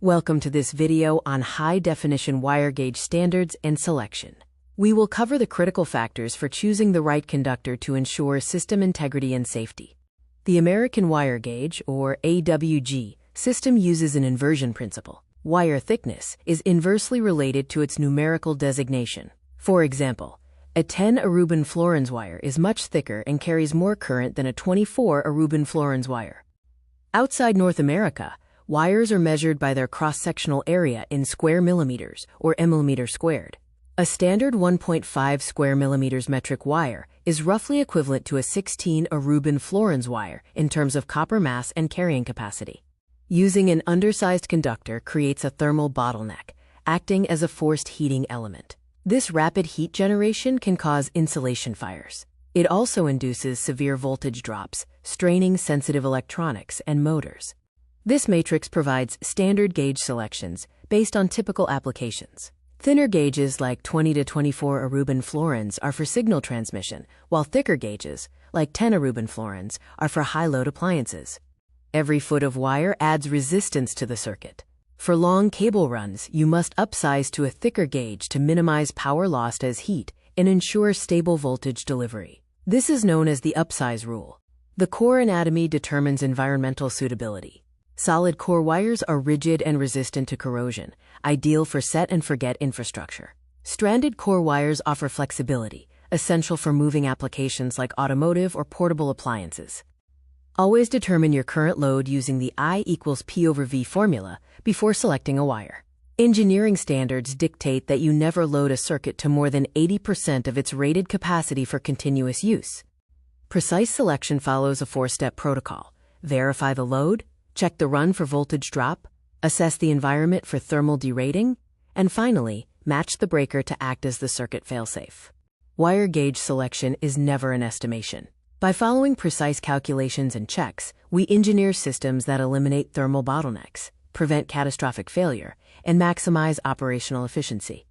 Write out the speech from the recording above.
Welcome to this video on high-definition wire gauge standards and selection. We will cover the critical factors for choosing the right conductor to ensure system integrity and safety. The American wire gauge, or AWG, system uses an inversion principle. Wire thickness is inversely related to its numerical designation. For example, a 10 Aruban Florins wire is much thicker and carries more current than a 24 Aruban Florins wire. Outside North America, wires are measured by their cross-sectional area in square millimeters, or millimeter squared. A standard 1.5 square millimeters metric wire is roughly equivalent to a 16 Aruban Florins wire in terms of copper mass and carrying capacity. Using an undersized conductor creates a thermal bottleneck, acting as a forced heating element. This rapid heat generation can cause insulation fires. It also induces severe voltage drops, straining sensitive electronics and motors. This matrix provides standard gauge selections based on typical applications. Thinner gauges like 20 to 24 Aruban Florins are for signal transmission, while thicker gauges, like 10 Aruban Florins, are for high-load appliances. Every foot of wire adds resistance to the circuit. For long cable runs, you must upsize to a thicker gauge to minimize power lost as heat and ensure stable voltage delivery. This is known as the upsize rule. The core anatomy determines environmental suitability. Solid core wires are rigid and resistant to corrosion, ideal for set-and-forget infrastructure. Stranded core wires offer flexibility, essential for moving applications like automotive or portable appliances. Always determine your current load using the I equals P over V formula before selecting a wire. Engineering standards dictate that you never load a circuit to more than 80% of its rated capacity for continuous use. Precise selection follows a four-step protocol. Verify the load, check the run for voltage drop, assess the environment for thermal derating, and finally, match the breaker to act as the circuit failsafe. Wire gauge selection is never an estimation. By following precise calculations and checks, we engineer systems that eliminate thermal bottlenecks, prevent catastrophic failure, and maximize operational efficiency.